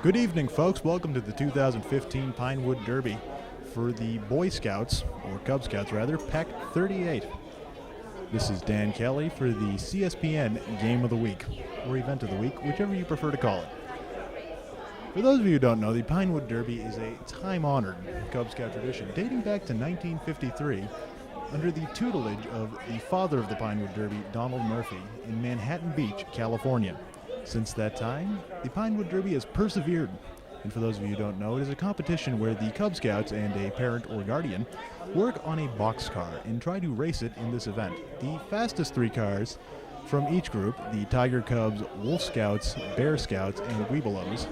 Good evening, folks. Welcome to the 2015 Pinewood Derby for the Boy Scouts, or Cub Scouts rather, Pack 38. This is Dan Kelly for the CSPN Game of the Week, or Event of the Week, whichever you prefer to call it. For those of you who don't know, the Pinewood Derby is a time-honored Cub Scout tradition dating back to 1953 under the tutelage of the father of the Pinewood Derby, Donald Murphy, in Manhattan Beach, California. Since that time, the Pinewood Derby has persevered, and for those of you who don't know, it is a competition where the Cub Scouts and a parent or guardian work on a boxcar and try to race it in this event. The fastest three cars from each group, the Tiger Cubs, Wolf Scouts, Bear Scouts, and Weebelows,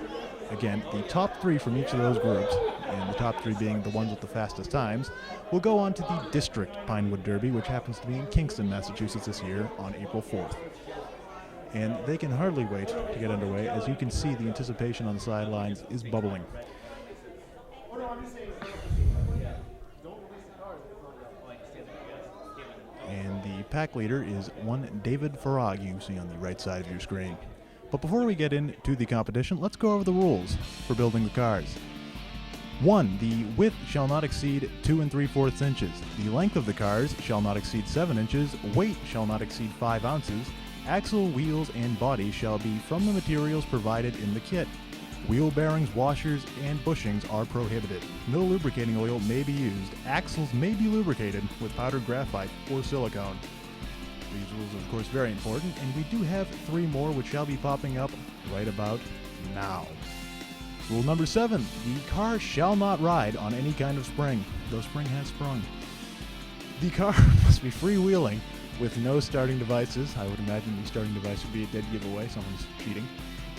again, the top three from each of those groups, and the top three being the ones with the fastest times, will go on to the District Pinewood Derby, which happens to be in Kingston, Massachusetts this year on April 4th. And they can hardly wait to get underway. As you can see, the anticipation on the sidelines is bubbling. And the pack leader is one David Farag, you see on the right side of your screen. But before we get into the competition, let's go over the rules for building the cars. 1. The width shall not exceed 2 3/4 inches. The length of the cars shall not exceed 7 inches. Weight shall not exceed 5 ounces. Axle, wheels, and body shall be from the materials provided in the kit. Wheel bearings, washers, and bushings are prohibited. No lubricating oil may be used. Axles may be lubricated with powdered graphite or silicone. These rules are, of course, very important, and we do have 3 more which shall be popping up right about now. Rule number 7, the car shall not ride on any kind of spring, though spring has sprung. The car must be freewheeling with no starting devices. I would imagine the starting device would be a dead giveaway. Someone's cheating.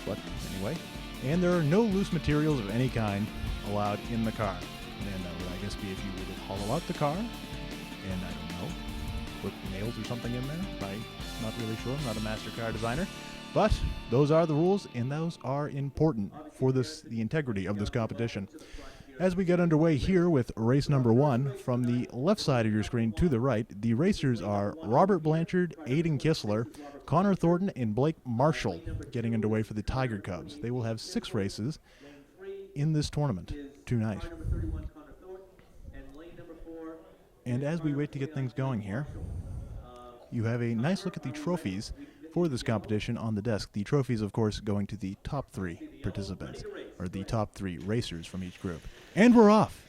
But anyway. And there are no loose materials of any kind allowed in the car. And that would, I guess, be if you were to hollow out the car and, I don't know, put nails or something in there. I'm not really sure. I'm not a master car designer. But those are the rules, and those are important for the integrity of this competition. As we get underway here with race number 1, from the left side of your screen to the right, the racers are Robert Blanchard, Aiden Kistler, Connor Thornton, and Blake Marshall getting underway for the Tiger Cubs. They will have 6 races in this tournament tonight. And as we wait to get things going here, you have a nice look at the trophies for this competition on the desk. The trophies, of course, going to the top 3 participants, or the top 3 racers from each group. And we're off.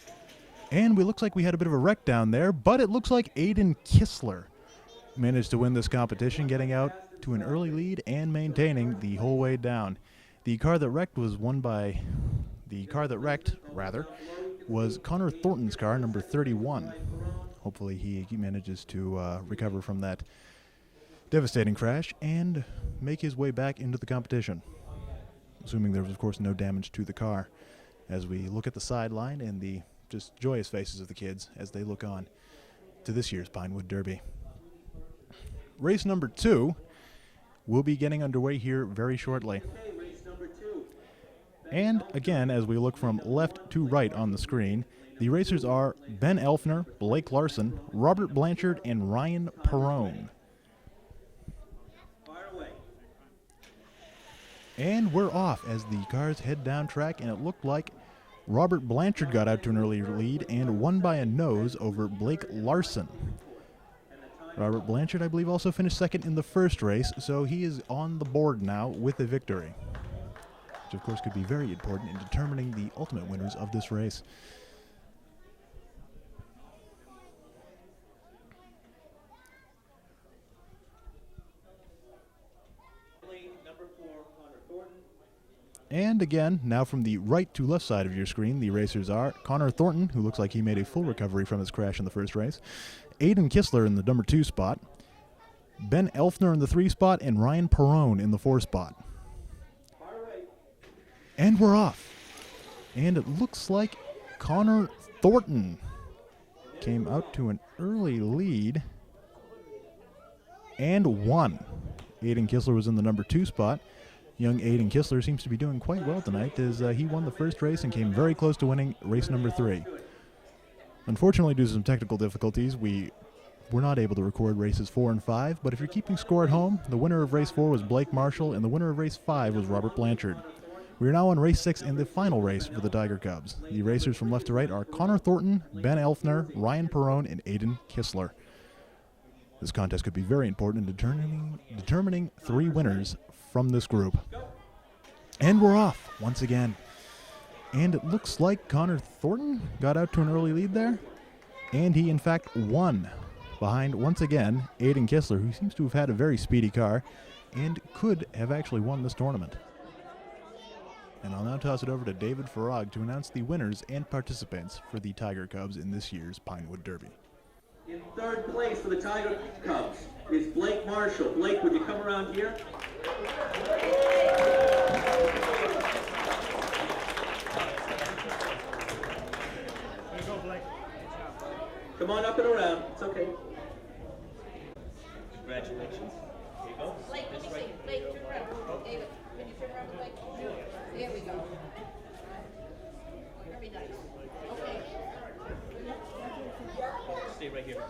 And it looks like we had a bit of a wreck down there, but it looks like Aiden Kistler managed to win this competition, getting out to an early lead and maintaining the whole way down. The car that wrecked was Connor Thornton's car, number 31. Hopefully he manages to recover from that devastating crash and make his way back into the competition, assuming there was, of course, no damage to the car, as we look at the sideline and the just joyous faces of the kids as they look on to this year's Pinewood Derby. Race number 2 will be getting underway here very shortly. And again, as we look from left to right on the screen, the racers are Ben Elfner, Blake Larson, Robert Blanchard, and Ryan Perrone. And we're off as the cars head down track, and it looked like Robert Blanchard got out to an early lead and won by a nose over Blake Larson. Robert Blanchard, I believe, also finished second in the first race, so he is on the board now with a victory, which of course could be very important in determining the ultimate winners of this race. And again, now from the right to left side of your screen, the racers are Connor Thornton, who looks like he made a full recovery from his crash in the first race, Aiden Kistler in the number 2 spot, Ben Elfner in the 3 spot, and Ryan Perrone in the 4 spot. And we're off. And it looks like Connor Thornton came out to an early lead and won. Aiden Kistler was in the number 2 spot. Young Aiden Kistler seems to be doing quite well tonight, as he won the first race and came very close to winning race number 3. Unfortunately, due to some technical difficulties, we were not able to record races 4 and 5, but if you're keeping score at home, the winner of race 4 was Blake Marshall, and the winner of race 5 was Robert Blanchard. We are now on race 6 and the final race for the Tiger Cubs. The racers from left to right are Connor Thornton, Ben Elfner, Ryan Perrone, and Aiden Kistler. This contest could be very important in determining 3 winners from this group. And we're off once again. And it looks like Connor Thornton got out to an early lead there. And he, in fact, won behind, once again, Aiden Kistler, who seems to have had a very speedy car and could have actually won this tournament. And I'll now toss it over to David Farag to announce the winners and participants for the Tiger Cubs in this year's Pinewood Derby. In third place for the Tiger Cubs is Blake Marshall. Blake, would you come around here? Come on up and around. It's okay. Congratulations. Here you go. Blake, let me see. Blake, turn around. David, can you turn around, Blake? There we go. Very nice. Okay. Stay right here.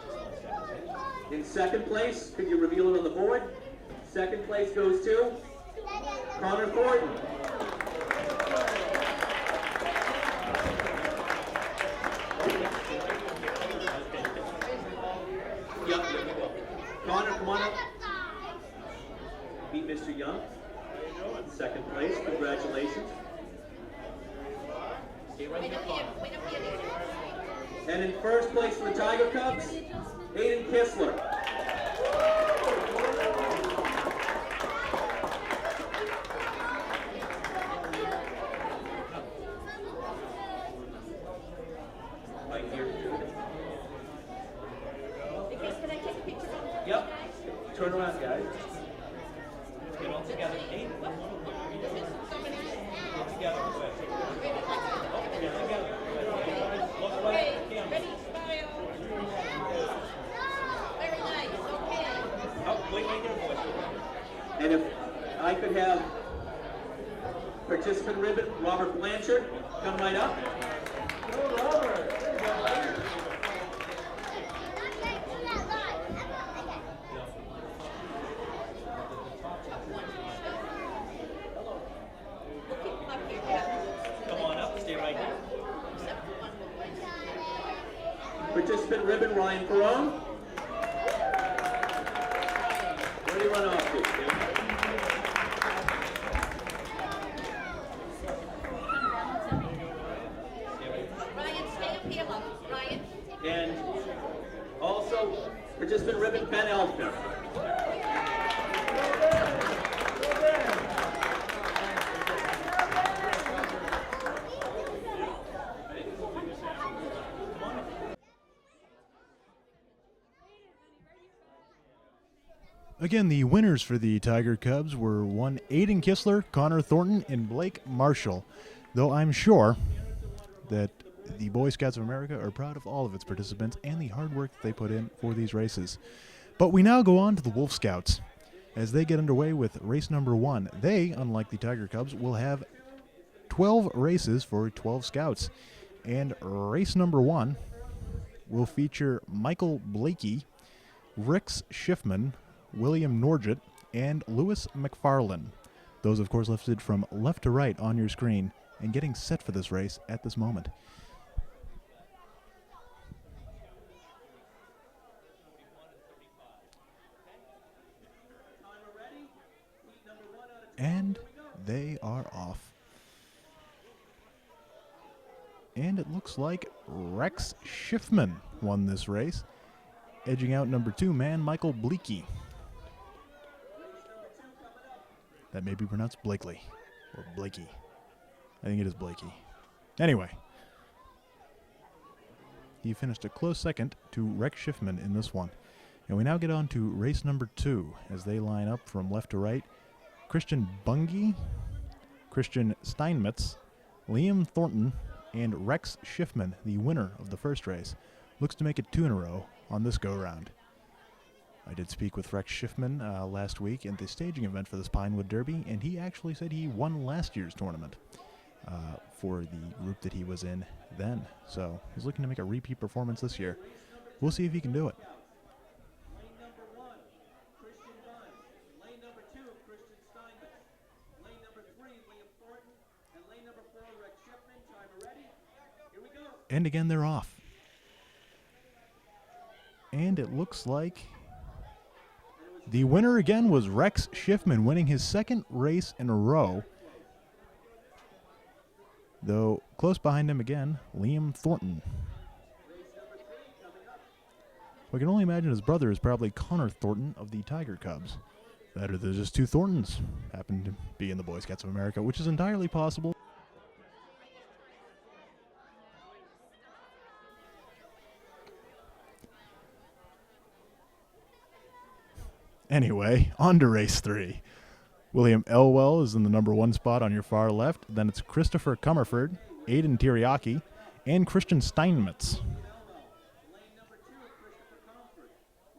In second place, could you reveal it on the board? Second place goes to Connor Thornton. Yep, there we go. Connor, come on up. Meet Mr. Young. Second place, congratulations. Stay right here, Connor. And in first place for the Tiger Cubs, Aiden Kistler. Right here. Can I take a picture of you? Yep. Turn around, guys. Get all together. Aiden. Get together. Get together. Look right at the camera. Ready, smile. Very nice. Okay. Oh, wait here, boys. And if I could have participant ribbon, Robert Blanchard, come right up. Go, Robert. Come on up, stay right here. Participant ribbon, Ryan Perrone. Where do you run off to? Ryan, stay up here, love. Ryan. And also, participant ribbon, Ben Elfner. Again, the winners for the Tiger Cubs were one Aiden Kistler, Connor Thornton, and Blake Marshall. Though I'm sure that the Boy Scouts of America are proud of all of its participants and the hard work that they put in for these races. But we now go on to the Wolf Scouts. As they get underway with race number 1, they, unlike the Tiger Cubs, will have 12 races for 12 scouts. And race number 1 will feature Michael Blakey, Rix Schiffman, William Norgett, and Lewis McFarlane. Those, of course, listed from left to right on your screen and getting set for this race at this moment. And they are off. And it looks like Rex Schiffman won this race, edging out number 2 man Michael Blakey. That may be pronounced Blakely or Blakey. I think it is Blakey. Anyway, he finished a close second to Rex Schiffman in this one. And we now get on to race number 2 as they line up from left to right. Christian Bungie, Christian Steinmetz, Liam Thornton, and Rex Schiffman, the winner of the first race, looks to make it 2 in a row on this go-round. I did speak with Rex Schiffman last week at the staging event for this Pinewood Derby, and he actually said he won last year's tournament for the group that he was in then. So he's looking to make a repeat performance this year. We'll see if he can do it. Lane number 1, Christian Bunge. Lane number 2, Christian Steinmetz. Lane number 3, Liam Thornton. And again, they're off. And it looks like the winner again was Rex Schiffman, winning his second race in a row. Though close behind him again, Liam Thornton. We can only imagine his brother is probably Connor Thornton of the Tiger Cubs. That or there's just two Thorntons. Happen to be in the Boy Scouts of America, which is entirely possible. Anyway, on to race 3. William Elwell is in the number 1 spot on your far left. Then it's Christopher Comerford, Aiden Tiriaki, and Christian Steinmetz. Lane number 2, Christopher Comfort.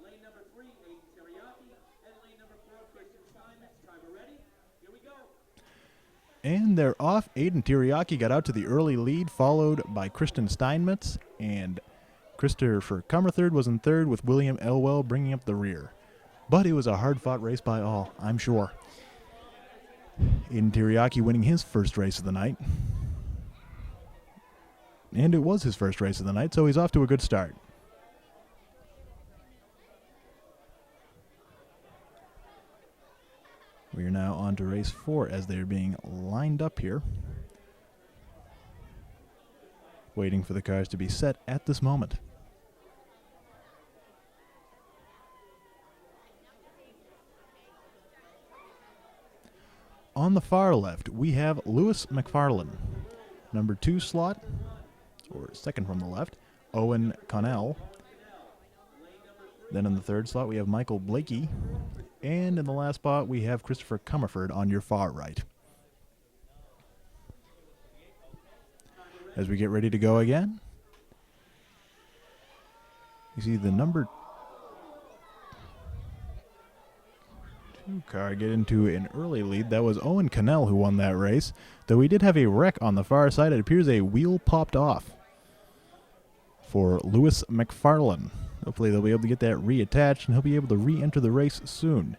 Lane number 3, Aiden Teriyaki. And lane number 4, Christian Steinmetz. Timer ready? Here we go. And they're off. Aiden Tiriaki got out to the early lead, followed by Christian Steinmetz. And Christopher Comerford was in third, with William Elwell bringing up the rear. But it was a hard-fought race by all, I'm sure. Aiden Tiriaki winning his first race of the night. And it was his first race of the night, so he's off to a good start. We are now on to race 4 as they're being lined up here. Waiting for the cars to be set at this moment. On the far left, we have Lewis McFarlane. Number 2 slot, or second from the left, Owen Connell. Then in the third slot, we have Michael Blakey. And in the last spot, we have Christopher Comerford on your far right. As we get ready to go again, you see the number 2 car get into an early lead. That was Owen Connell who won that race. Though we did have a wreck on the far side. It appears a wheel popped off for Lewis McFarlane. Hopefully they'll be able to get that reattached and he'll be able to re-enter the race soon.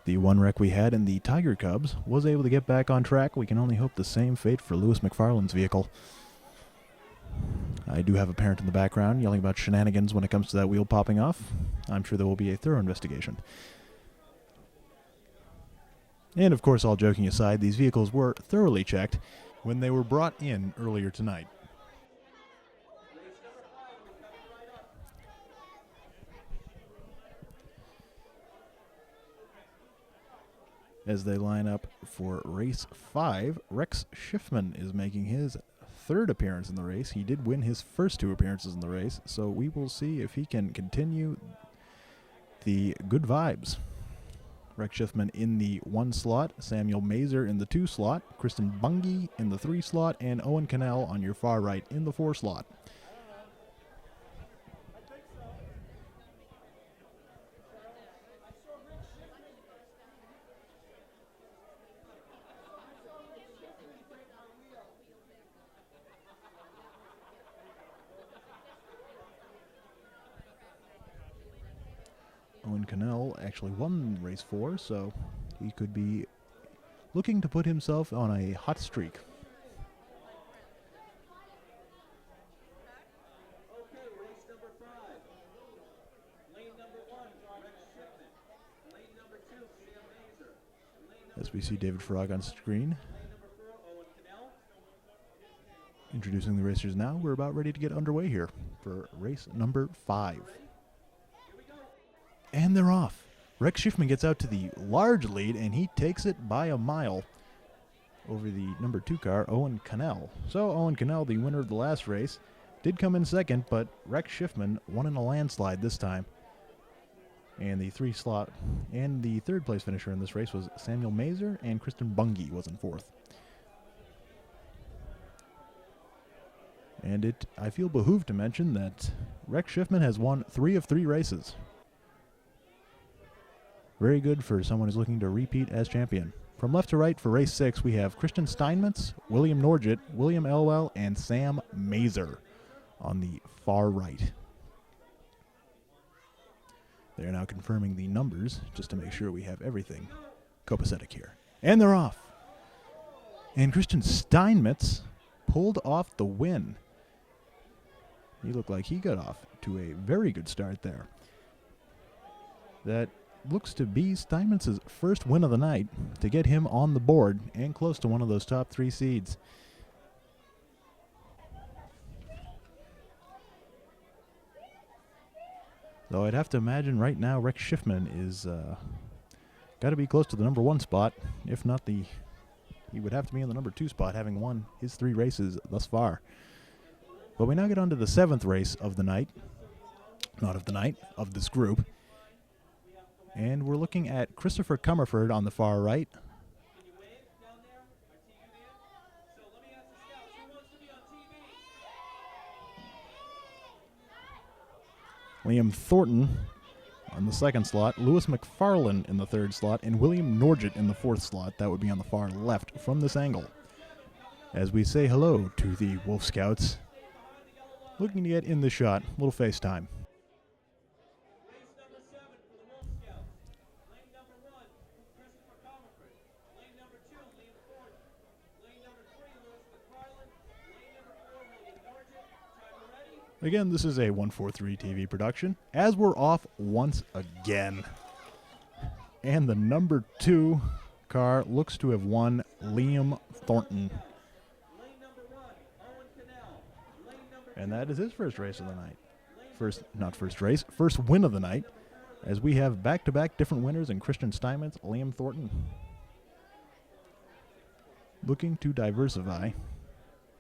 The one wreck we had in the Tiger Cubs was able to get back on track. We can only hope the same fate for Lewis McFarlane's vehicle. I do have a parent in the background yelling about shenanigans when it comes to that wheel popping off. I'm sure there will be a thorough investigation. And of course, all joking aside, these vehicles were thoroughly checked when they were brought in earlier tonight. As they line up for race 5, Rex Schiffman is making his third appearance in the race. He did win his first 2 appearances in the race, so we will see if he can continue the good vibes. Rex Schiffman in the 1 slot, Samuel Mazer in the 2 slot, Kristen Bungie in the 3 slot, and Owen Connell on your far right in the 4 slot. Owen Connell actually won race 4, so he could be looking to put himself on a hot streak. Okay, race number 5. Lane number 1, Rex Schiffman. Lane number 2, Sam Mazer. As we see David Farag on screen. Lane number 4, Owen Connell. Introducing the racers now. We're about ready to get underway here for race number 5. And they're off. Rex Schiffman gets out to the large lead, and he takes it by a mile over the number 2 car, Owen Connell. So Owen Connell, the winner of the last race, did come in second, but Rex Schiffman won in a landslide this time. And the 3 slot and the 3rd place finisher in this race was Samuel Mazer, and Kristen Bungie was in 4th. And I feel behooved to mention that Rex Schiffman has won 3 of 3 races. Very good for someone who's looking to repeat as champion. From left to right for race 6, we have Christian Steinmetz, William Norgett, William Elwell, and Sam Mazer on the far right. They are now confirming the numbers just to make sure we have everything copacetic here. And they're off. And Christian Steinmetz pulled off the win. He looked like he got off to a very good start there. That looks to be Steinmetz's first win of the night to get him on the board and close to one of those top 3 seeds. Though I'd have to imagine right now Rex Schiffman is got to be close to the number 1 spot. If not, he would have to be in the number 2 spot, having won his 3 races thus far. But we now get on to the 7th race of the night. Not of the night, of this group. And we're looking at Christopher Comerford on the far right. Liam Thornton on the 2nd slot, Lewis McFarlane in the 3rd slot, and William Norgett in the 4th slot. That would be on the far left from this angle. As we say hello to the Wolf Scouts, looking to get in the shot, a little FaceTime. Again, this is a 143 TV production, as we're off once again. And the number 2 car looks to have won Liam Thornton. And that is his first race of the night. First win of the night, as we have back-to-back different winners in Christian Steinmetz, Liam Thornton. Looking to diversify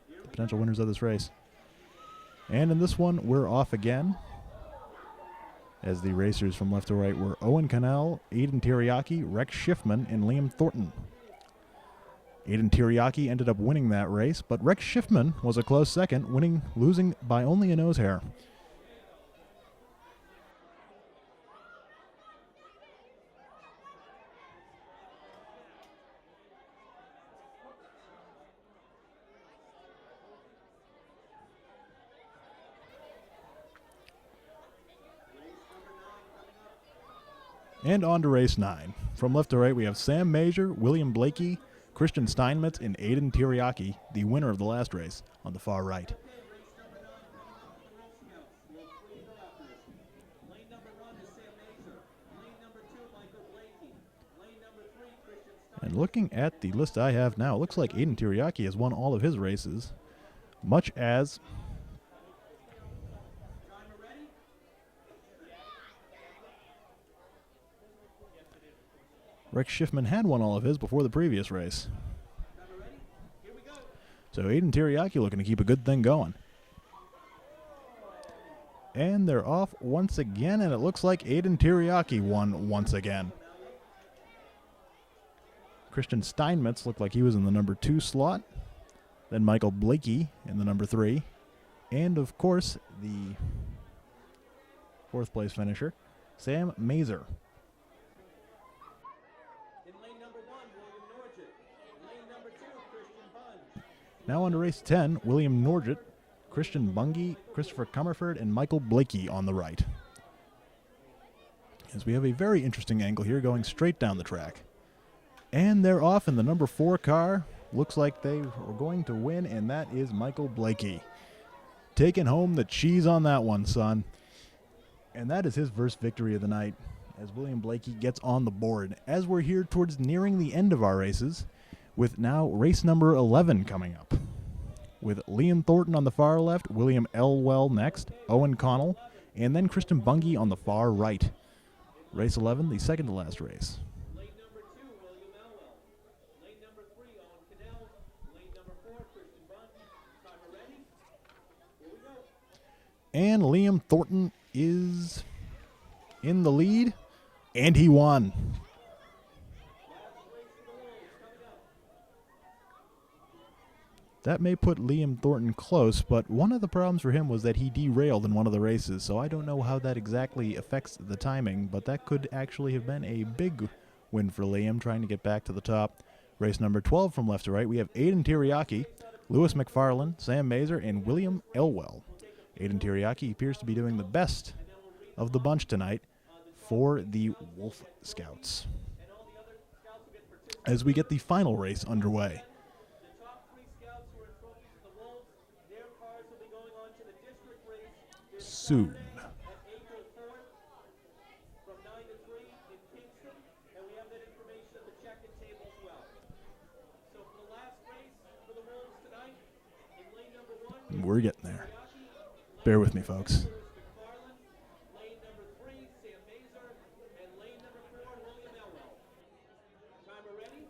the potential winners of this race. And in this one, we're off again, as the racers from left to right were Owen Cannell, Aiden Teriyaki, Rex Schiffman, and Liam Thornton. Aiden Teriyaki ended up winning that race, but Rex Schiffman was a close second, losing by only a nose hair. And on to race 9. From left to right, we have Sam Major, William Blakey, Christian Steinmetz, and Aiden Teriyaki, the winner of the last race, on the far right. And looking at the list I have now, it looks like Aiden Teriyaki has won all of his races, much as Rex Schiffman had won all of his before the previous race. So Aiden Teriyaki looking to keep a good thing going. And they're off once again, and it looks like Aiden Teriyaki won once again. Christian Steinmetz looked like he was in the number 2 slot. Then Michael Blakey in the number 3. And, of course, the 4th place finisher, Sam Mazer. Now on to race 10, William Norgett, Christian Bungie, Christopher Comerford, and Michael Blakey on the right. As we have a very interesting angle here going straight down the track. And they're off in the number 4 car. Looks like they are going to win, and that is Michael Blakey. Taking home the cheese on that one, son. And that is his first victory of the night, as William Blakey gets on the board. As we're here towards nearing the end of our races, with now race number 11 coming up. With Liam Thornton on the far left, William Elwell next, Owen Connell, and then Christian Bungie on the far right. Race 11, the second to last race. Lane number 2, William Elwell. Lane number 3, Owen Cannell. Lane number 4, Christian Bungie. Timer ready? Here we go. And Liam Thornton is in the lead, and he won. That may put Liam Thornton close, but one of the problems for him was that he derailed in one of the races, so I don't know how that exactly affects the timing, but that could actually have been a big win for Liam, trying to get back to the top. Race number 12 from left to right, we have Aiden Teriyaki, Lewis McFarlane, Sam Mazer, and William Elwell. Aiden Teriyaki appears to be doing the best of the bunch tonight for the Wolf Scouts, as we get the final race underway. The top 3 scouts who are trophies of the Wolves, their cars will be going on to the district race soon. April 4th from 9 to 3 in Kingston, and we have that information at the check-in table as well. So for the last race for the Wolves tonight, in lane number 1, We're getting there. Bear with me, folks. McFarland, lane number 3, Sam Mazer, and lane number 4, William Elwell. Timer ready?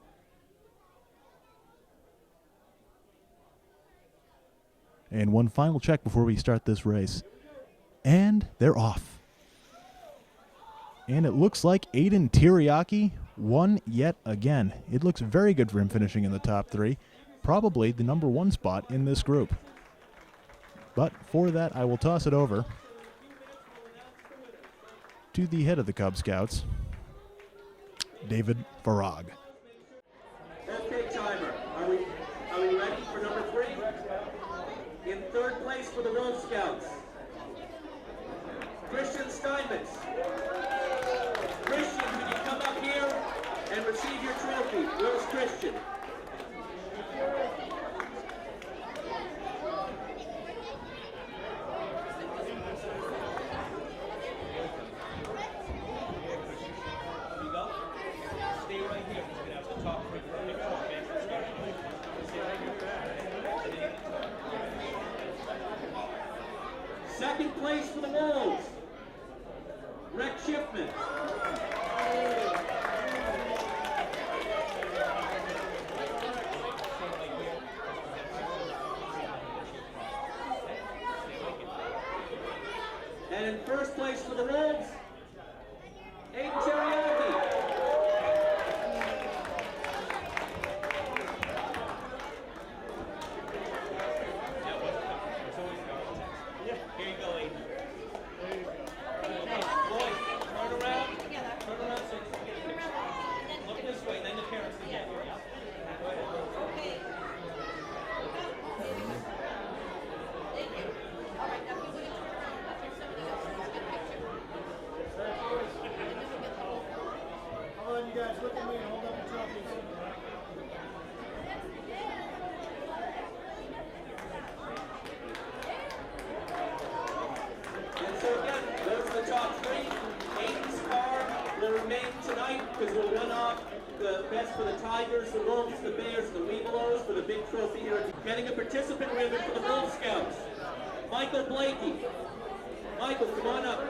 And one final check before we start this race. And they're off. And it looks like Aiden Teriyaki won yet again. It looks very good for him finishing in the top 3. Probably the number 1 spot in this group. But for that, I will toss it over to the head of the Cub Scouts, David Farag. Okay, timer. Are we ready for number 3? In third place for the Wolf Scouts, Christian Steinmetz. Christian, can you come up here and receive your trophy? Where's Christian? You go. Stay right here. He's gonna have to talk quick. Second place for the Wolves, Rex Schiffman. And in first place for the Wolves, Aiden Teriyaki. Here you go, Aiden. Boy, turn around. Turn around so you can get a picture. Look this way, then the parents can get here. Yeah. Go ahead. Thank you. All right, now if you wouldn't turn around, after somebody else wants to get a picture. And then we'll get the whole. Come on, you guys, look at me and hold up your trophies. And so again, those are the top 3. Aiden's car will remain tonight because we'll run off the best for the Tigers, the Wolves, the Bears, the Weebelows for the big trophy here. Getting a participant ribbon for the Wolf Scouts, Michael Blakey. Michael, come on up.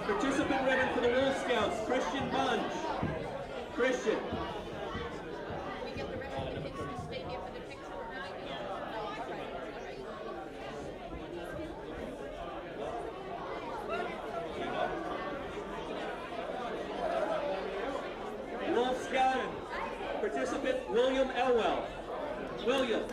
Participant ribbon for the Wolf Scouts, Christian Bunge. Christian. We get the rest of the kids to stay here for the picture or really? No, all right, all right. Wolf Scout participant William Elwell. William.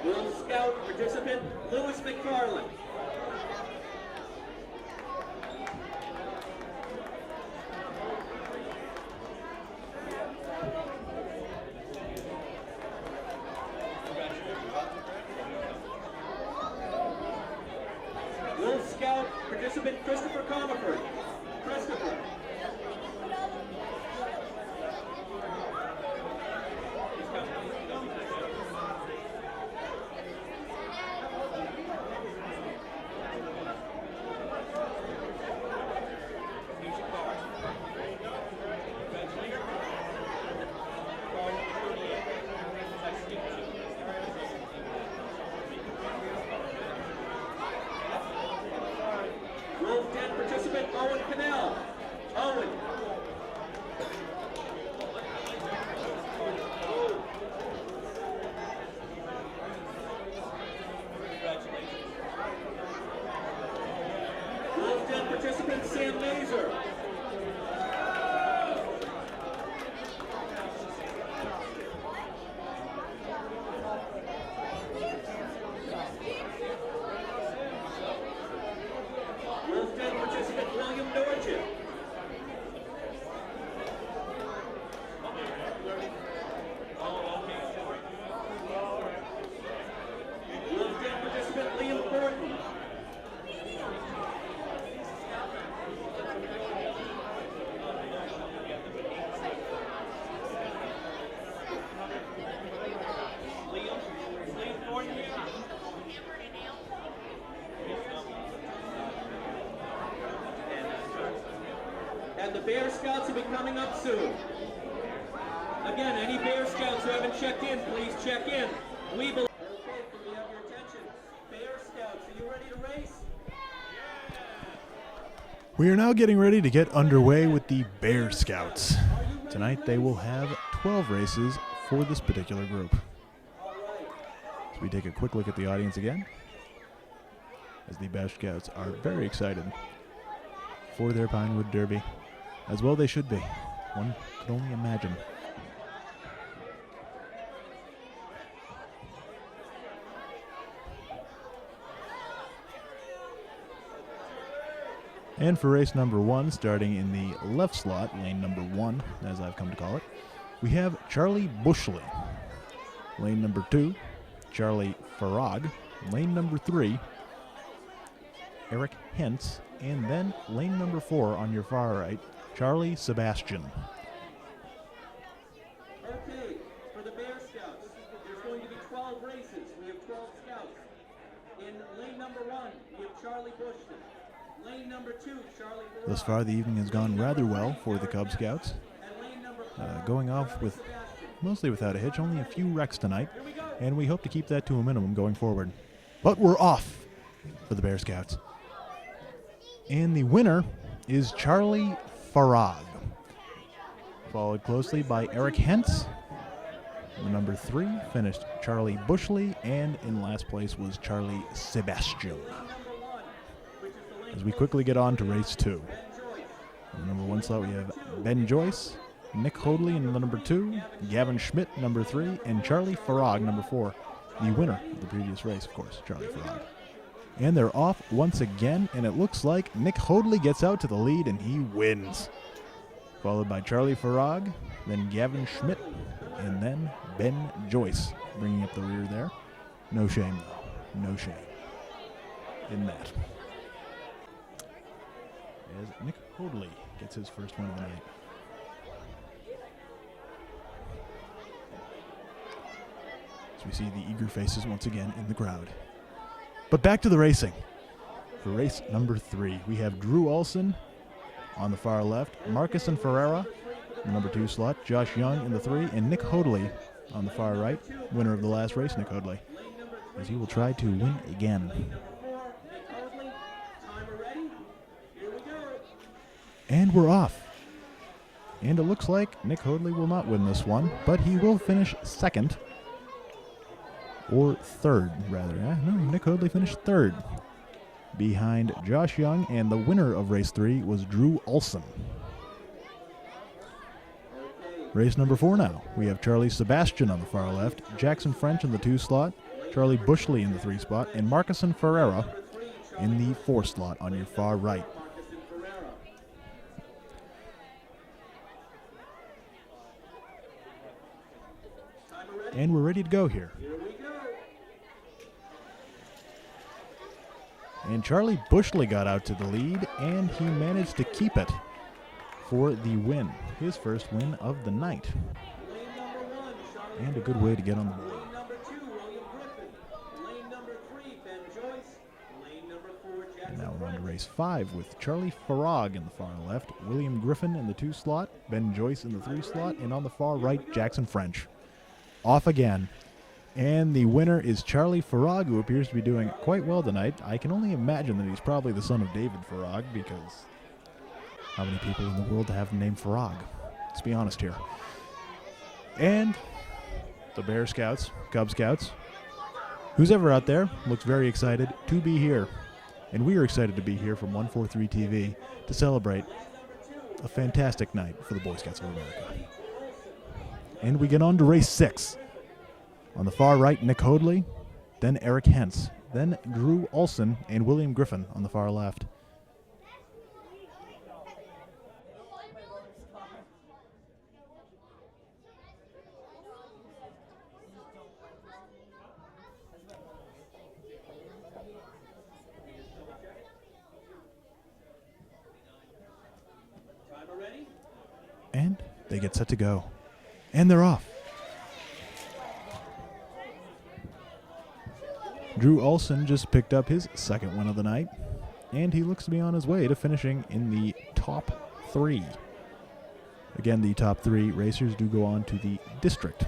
Wolf Scout participant Lewis McFarland. Wolf Scout participant Christopher Comerford. Christopher. Wolf 10 participant Bear Scouts will be coming up soon. Again, any Bear Scouts who haven't checked in, please check in. We believe. Okay, can we have your attention? Bear Scouts, are you ready to race? We are now getting ready to get underway with the Bear Scouts. Tonight they will have 12 races for this particular group. So we take a quick look at the audience again, as the Bear Scouts are very excited for their Pinewood Derby. As well they should be. One could only imagine. And for race number 1, starting in the left slot, lane number 1, as I've come to call it, we have Charlie Bushley. Lane number 2, Charlie Farag. Lane number 3, Eric Hentz. And then lane number 4 on your far right, Charlie Sebastian. Okay, for the Bear Scouts, there's going to be 12 races. We have 12 scouts. In lane number 1, we have Charlie Bushley. Lane number 2, Charlie Farag. Thus far, the evening has gone rather well for the Cub Scouts. Going off with mostly without a hitch, only a few wrecks tonight, and we hope to keep that to a minimum going forward. But we're off for the Bear Scouts. And the winner is Charlie Farag, followed closely by Eric Hentz. The number 3 finished Charlie Bushley, and in last place was Charlie Sebastian. As we quickly get on to race 2. In the number 1 slot we have Ben Joyce, Nick Hoadley in the number 2, Gavin Schmidt number 3, and Charlie Farag number 4. The winner of the previous race, of course, Charlie Farag. And they're off once again, and it looks like Nick Hoadley gets out to the lead and he wins. Followed by Charlie Farag, then Gavin Schmidt, and then Ben Joyce bringing up the rear there. No shame, though. No shame in that. As Nick Hoadley gets his first win of the night. So we see the eager faces once again in the crowd. But back to the racing. For race number 3, we have Drew Olson on the far left, Marcus and Ferreira in the number 2 slot, Josh Young in the 3, and Nick Hoadley on the far right, winner of the last race, Nick Hoadley, as he will try to win again. And we're off. And it looks like Nick Hoadley will not win this one, but he will finish second. Or third, rather. No, Nick Hoadley finished third. Behind Josh Young, and the winner of race 3 was Drew Olson. Race number 4 now. We have Charlie Sebastian on the far left, Jackson French in the 2 slot, Charlie Bushley in the 3 spot, and Marcus and Ferreira in the 4 slot on your far right. And we're ready to go here. And Charlie Bushley got out to the lead, and he managed to keep it for the win. His first win of the night. And a good way to get on the board. And now we're on to race 5 with Charlie Farag in the far left, William Griffin in the 2 slot, Ben Joyce in the 3 slot, and on the far right, Jackson French. Off again. And the winner is Charlie Farag, who appears to be doing quite well tonight. I can only imagine that he's probably the son of David Farag, because how many people in the world have the name Farag? Let's be honest here. And the Bear Scouts, Cub Scouts, who's ever out there, looks very excited to be here. And we are excited to be here from 143 TV to celebrate a fantastic night for the Boy Scouts of America. And we get on to race 6. On the far right, Nick Hoadley, then Eric Hentz, then Drew Olson and William Griffin on the far left. And they get set to go. And they're off. Drew Olson just picked up his second win of the night, and he looks to be on his way to finishing in the top 3 Again, the top 3 racers do go on to the district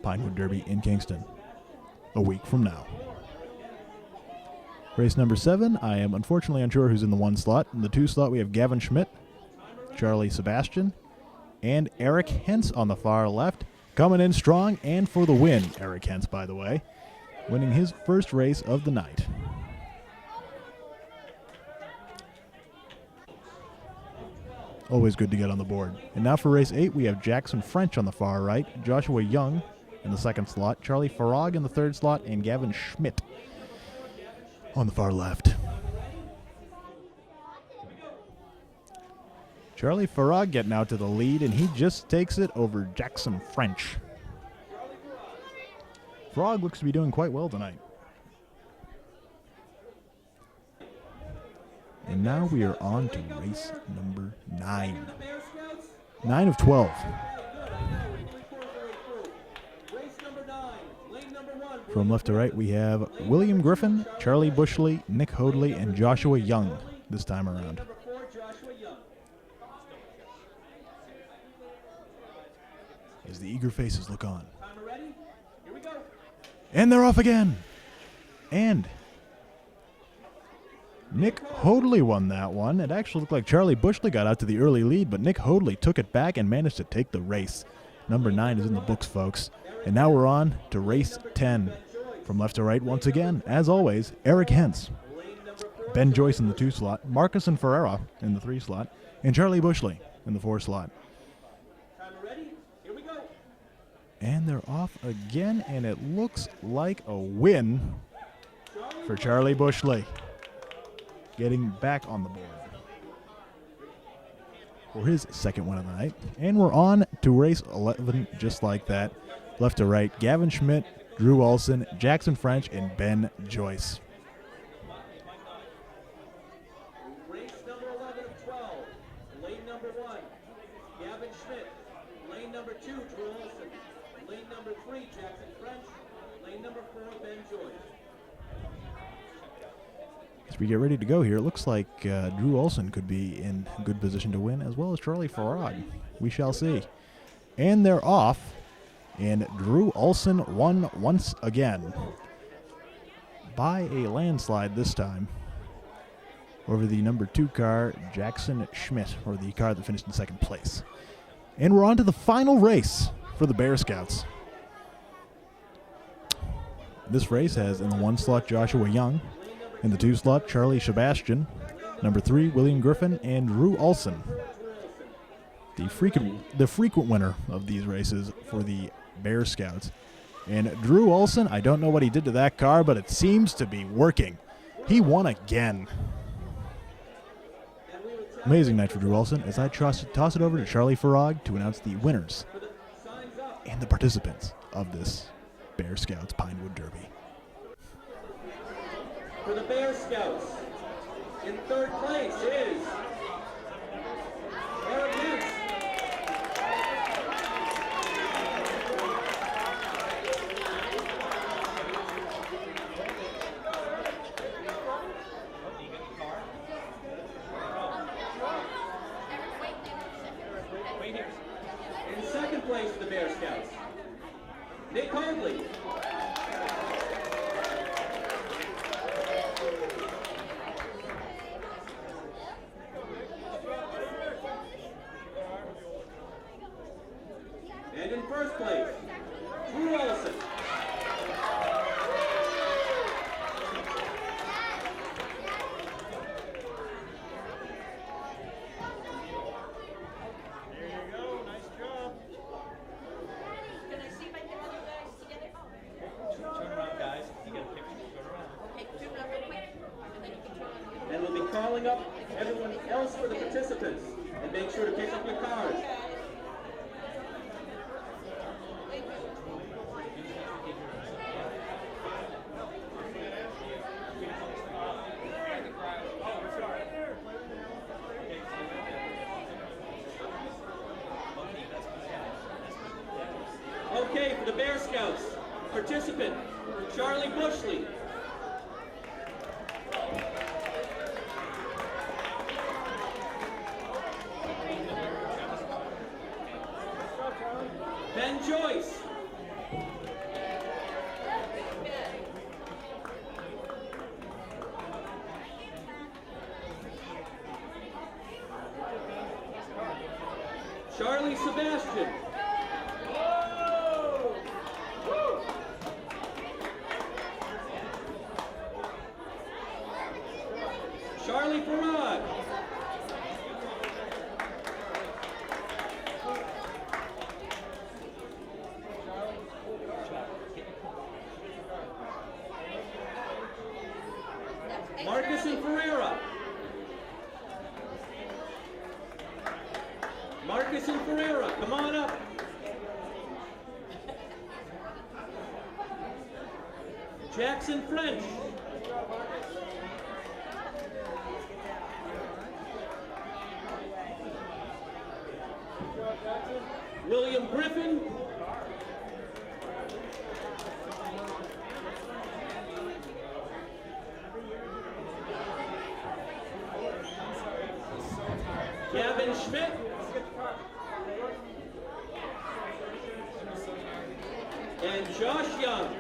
Pinewood Derby in Kingston a week from now. Race number 7, I am unfortunately unsure who's in the 1 slot. In the 2 slot, we have Gavin Schmidt, Charlie Sebastian, and Eric Hentz on the far left. Coming in strong and for the win. Eric Hentz, by the way, winning his first race of the night. Always good to get on the board. And now for race 8, we have Jackson French on the far right, Joshua Young in the 2nd slot, Charlie Farag in the 3rd slot, and Gavin Schmidt on the far left. Charlie Farag getting out to the lead, and he just takes it over Jackson French. Farag looks to be doing quite well tonight. And now we are on to race number 9. 9 of 12. From left to right, we have William Griffin, Charlie Bushley, Nick Hoadley, and Joshua Young this time around. As the eager faces look on. And they're off again. And Nick Hoadley won that one. It actually looked like Charlie Bushley got out to the early lead, but Nick Hoadley took it back and managed to take the race. Number 9 is in the books, folks. And now we're on to race 10. From left to right, once again, as always, Eric Hentz, Ben Joyce in the 2 slot, Marcus and Ferreira in the 3 slot, and Charlie Bushley in the 4 slot. And they're off again, and it looks like a win for Charlie Bushley, getting back on the board for his 2nd win of the night. And we're on to race 11 just like that. Left to right, Gavin Schmidt, Drew Olson, Jackson French, and Ben Joyce. Race number 11 of 12, lane number 1, Gavin Schmidt. Lane number 2, Drew Olson. Lane number 3, Jackson French. Lane number 4, Ben Joyce. As we get ready to go here, it looks like Drew Olson could be in good position to win, as well as Charlie Farag. We shall see. And they're off, and Drew Olson won once again by a landslide this time over the number 2 car, Jackson Schmidt, or the car that finished in 2nd place. And we're on to the final race for the Bear Scouts. This race has in the 1 slot Joshua Young, in the 2 slot Charlie Sebastian, number 3 William Griffin, and Drew Olson. The frequent winner of these races for the Bear Scouts. And Drew Olson, I don't know what he did to that car, but it seems to be working. He won again. Amazing night for Drew Olson as I toss it over to Charlie Farag to announce the winners and the participants of this Bear Scouts Pinewood Derby. For the Bear Scouts, in 3rd place is Eric Hentz. In 2nd place for the Bear Scouts, Nick Hoadley. And in 1st place, Drew Olson. There you go. Nice job. Can I see my other guys together? Turn around, guys. You get a picture. Turn around. Okay, turn around real quick, and then you can turn on the And we'll be calling up everyone else for the participants. And make sure to pick up your cards. Okay, for the Bear Scouts, participant, Charlie Bushley. Ben Joyce. Charlie Sebastian. Charlie Farad. Marcus and Ferreira. Marcus and Ferreira, come on up. Jackson French. William Griffin. Gavin Schmidt. And Josh Young.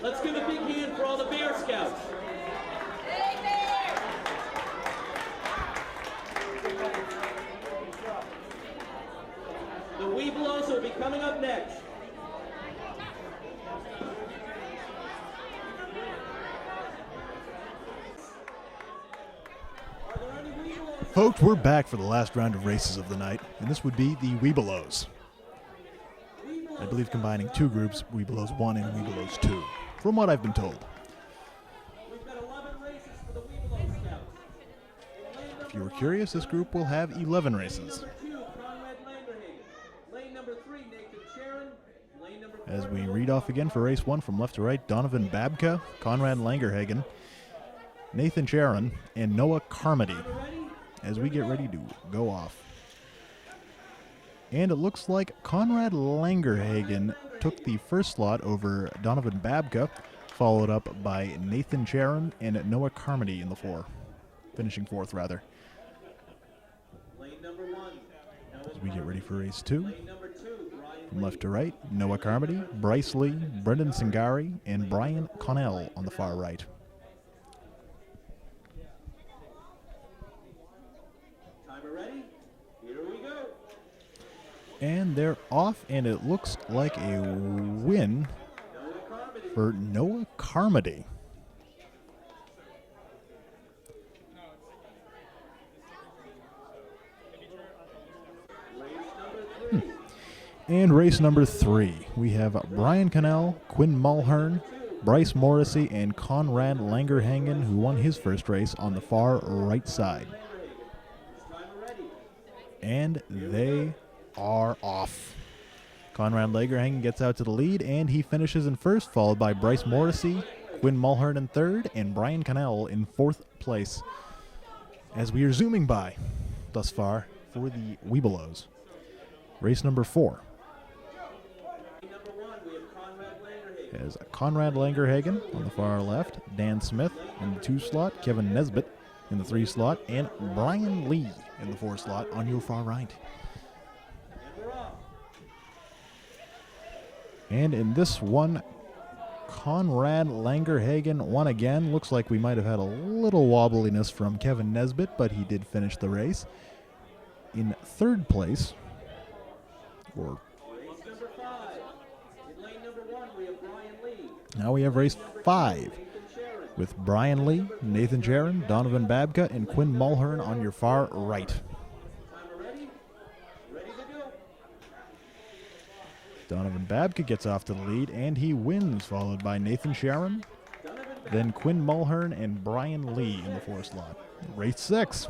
Let's give a big hand for all the Bear Scouts. The Webelos will be coming up next. Are there any Webelos? Folks, we're back for the last round of races of the night, and this would be the Webelos. I believe combining two groups, Webelos 1 and Webelos 2, from what I've been told. We've got 11 races for the Webelo Scouts. If you were curious, this group will have 11 races. Number 2, Conrad Langerhagen. Lane number 3, Nathan Sharon. Lane number 4, As we read off again for race 1 from left to right, Donovan Babka, Conrad Langerhagen, Nathan Sharon, and Noah Carmody, as we get ready to go off. And it looks like Conrad Langerhagen took the first slot over Donovan Babka, followed up by Nathan Sharon and Noah Carmody in the finishing fourth rather. lane number 1. As we get ready for race 2, Lane number 2, Brian from left to right, Noah Carmody, Bryce Lee, Brendan Singari, and Brian Connell on the far right. Timer ready? Here we go. And they're off, and it looks like a win Noah Carmody. for Noah Carmody. Race number 3. And race number 3, we have Brian Connell, Quinn Mulhern, Bryce Morrissey, and Conrad Langerhagen, who won his first race on the far right side. Timer ready. And they are off. Conrad Langerhagen gets out to the lead, and he finishes in first, followed by Bryce Morrissey, Quinn Mulhern in third, and Brian Connell in fourth place. As we are zooming by thus far for the Webelos. Race number 4. Lane number 1, we have Conrad Langerhagen. As Conrad Langerhagen on the far left, Dan Smith in the 2 slot, Kevin Nesbitt in the 3 slot, and Brian Lee in the 4 slot on your far right. And we're off. And in this one, Conrad Langerhagen won again. Looks like we might have had a little wobbliness from Kevin Nesbitt, but he did finish the race in third place. Or Race number 5. In lane number 1, we have Brian Lee. now we have race 5 Nathan Sharon. with Brian Lee, Nathan Sharon, Donovan Babka, and Quinn Mulhern on your far right. Timer ready? Ready to go. Donovan Babka gets off to the lead, and he wins, followed by Nathan Sharon, then Quinn Mulhern and Brian Lee in the 4 slot. Race 6.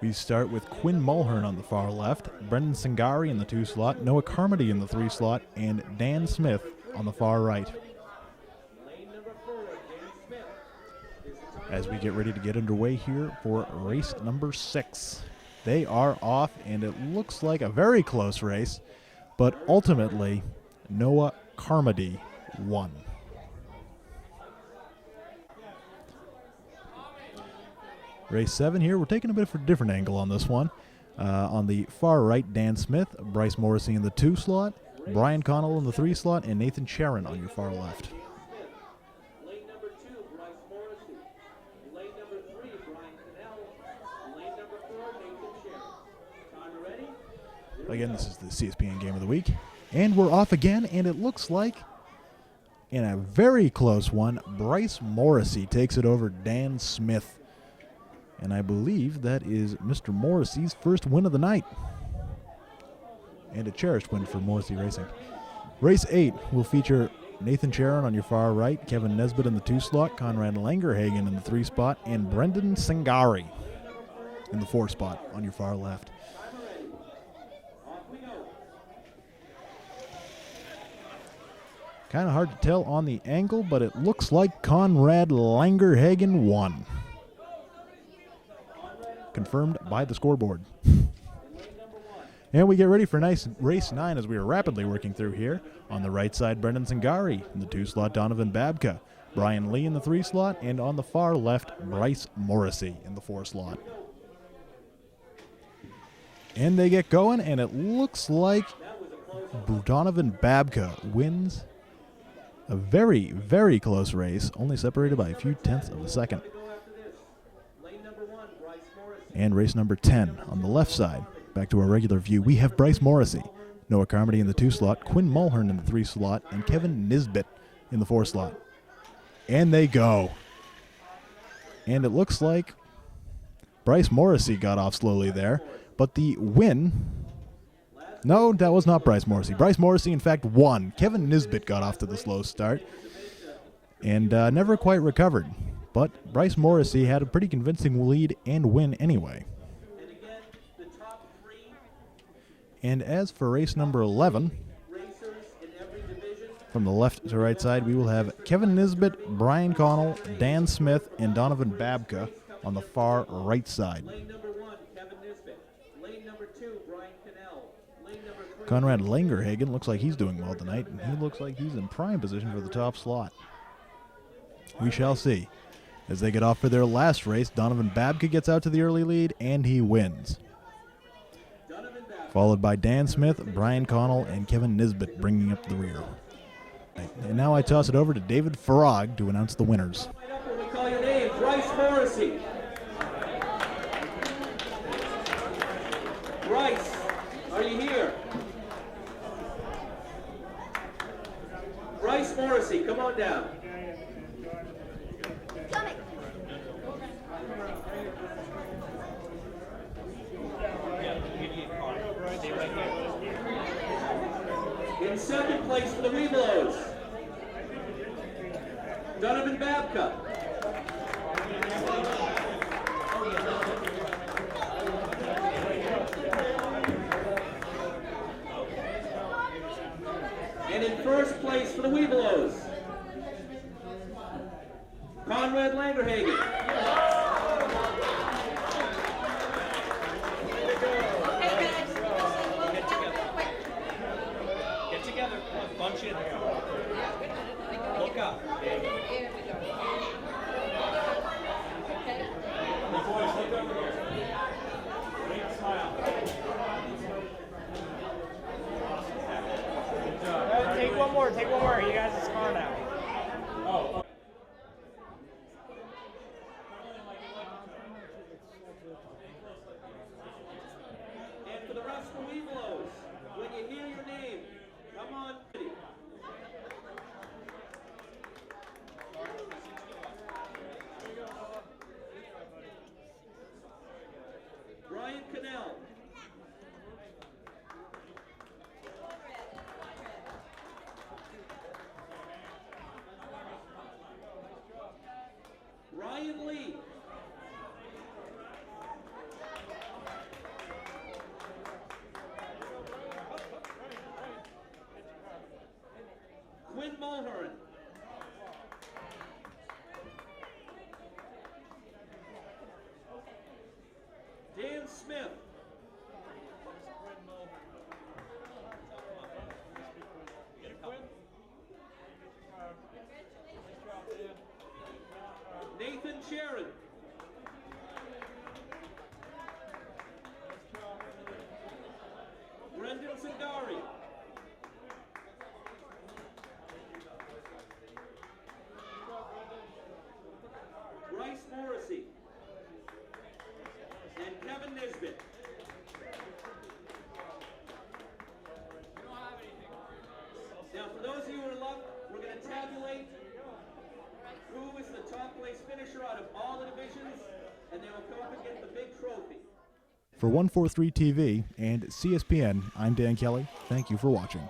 We start with Quinn Mulhern on the far left, Brendan Singari in the 2 slot, Noah Carmody in the 3 slot, and Dan Smith on the far right. Lane number 4, Dan Smith. Is the time As we get ready to get underway here for race number 6. They are off, and it looks like a very close race, but ultimately Noah Carmody won. Race 7 here, we're taking a bit of a different angle on this one. On the far right, Dan Smith, Bryce Morrissey in the 2 slot, Brian Connell in the 3 slot, and Nathan Sharon on your far left. Lane number 2, Bryce Morrissey. Lane number 3, Brian Cannell. Lane number 4, Nathan Sharon. Timer ready? Again, this is the CSPN Game of the Week. And we're off again, and it looks like, in a very close one, Bryce Morrissey takes it over Dan Smith. And I believe that is Mr. Morrissey's first win of the night. And a cherished win for Morrissey Racing. Race 8 will feature Nathan Sharon on your far right, Kevin Nesbitt in the 2 slot, Conrad Langerhagen in the 3 spot, and Brendan Singari in the 4 spot on your far left. Kind of hard to tell on the angle, but it looks like Conrad Langerhagen won. Confirmed by the scoreboard. And we get ready for nice race 9 as we are rapidly working through here. On the right side, Brendan Singari in the 2 slot, Donovan Babka, Brian Lee in the 3 slot, and on the far left, Bryce Morrissey in the 4 slot. And they get going, and it looks like Donovan Babka wins a very, very close race, only separated by a few tenths of a second. And race number 10 on the left side. Back to our regular view, we have Bryce Morrissey, Noah Carmody in the 2 slot, Quinn Mulhern in the 3 slot, and Kevin Nisbet in the 4 slot. And they go. And it looks like Bryce Morrissey got off slowly there, but the win... No, that was not Bryce Morrissey. Bryce Morrissey, in fact, won. Kevin Nisbet got off to the slow start and never quite recovered. But Bryce Morrissey had a pretty convincing lead and win anyway. And as for race number 11, from the left to right side, we will have Kevin Nisbet, Brian Connell, Dan Smith, and Donovan Babka on the far right side. Lane number 1, Kevin Nisbet. Lane number 2, Brian Cannell. Lane number 3, Conrad Langerhagen looks like he's doing well tonight, and he looks like he's in prime position for the top slot. We shall see. As they get off for their last race, Donovan Babka gets out to the early lead, and he wins. Followed by Dan Smith, Brian Connell, and Kevin Nisbet bringing up the rear. And now I toss it over to David Farag to announce the winners. when we call your name. Bryce Morrissey. Bryce, are you here? Bryce Morrissey, come on down. Coming. In second place for the Webelos, Donovan Babka. And in first place for the Webelos, Conrad Langerhagen. Get together. Bunch in. Look up. Here we go. Okay. Boys, look over here. Big smile. Take one more. Take one more. You guys' car now. Oh. And for the rest of the Webelos, when you hear your name, come on. Brian Cannell. Ryan Lee. Quinn Mulhern. Dan Smith. Nathan Sharon. Zingari. Bryce Morrissey. And Kevin Nisbet. Now, for those of you who are luck, we're going to tabulate who is the top place finisher out of all the divisions, and they will come up and get the big trophy. For 143 TV and CSPN, I'm Dan Kelly. Thank you for watching.